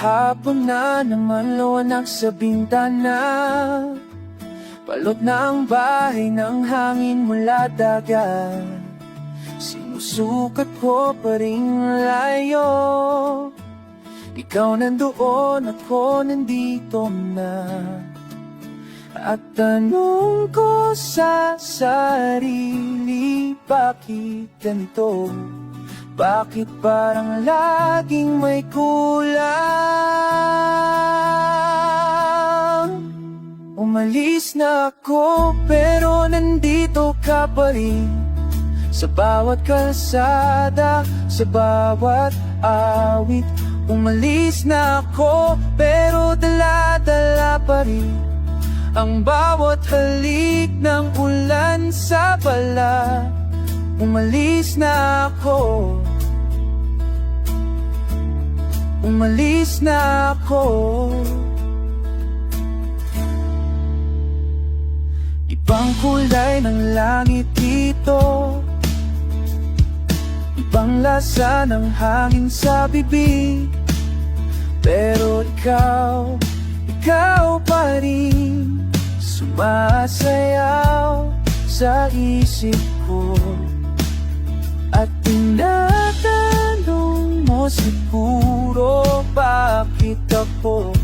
Hapon na naman luwanag sa bintana, balot na ang bahay ng hangin mula dagat. Sinusukat ko pa ring layo, ikaw nandoon, ako nandito na. At tanong ko sa sarili, bakit ganito? Bakit parang laging may kulang? Umalis na ako pero nandito ka pa rin, sa bawat kalsada, sa bawat awit. Umalis na ako pero dala-dala pa rin ang bawat halik ng ulan sa balat. Umalis na ako, umalis na ako. Ibang kulay ng langit dito, ibang lasa ng hangin sa bibig. Pero ikaw pa rin sumasayaw sa isip ko. At tinatanong mo siguro, bakit ako,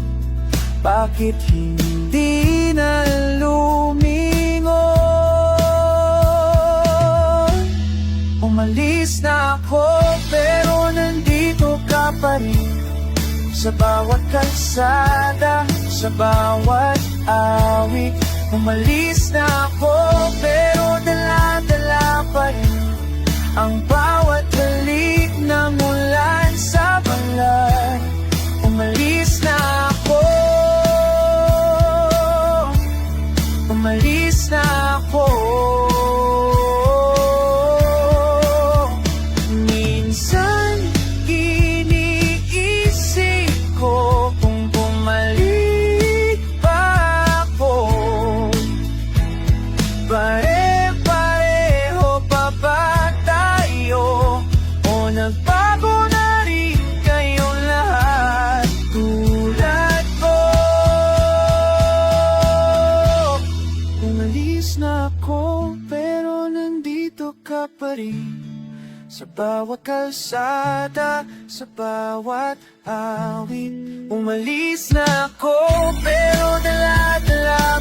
bakit hindi na lumingon? Umalis na ako pero nandito ka pa rin, sa bawat kalsada, sa bawat awit. Umalis na ako pero dala-dala pa rin ang bawat halik ng ulan sa balat. Umalis na ako, umalis na ako. Minsan iniisip ko kung bumalik pa ako, pare-pareho pa ba tayo, o nagbago na rin kayong lahat tulad ko? Umalis na ako pero nandito ka pa rin, sa bawat kalsada, sa bawat awit. Umalis na ako pero dala-dala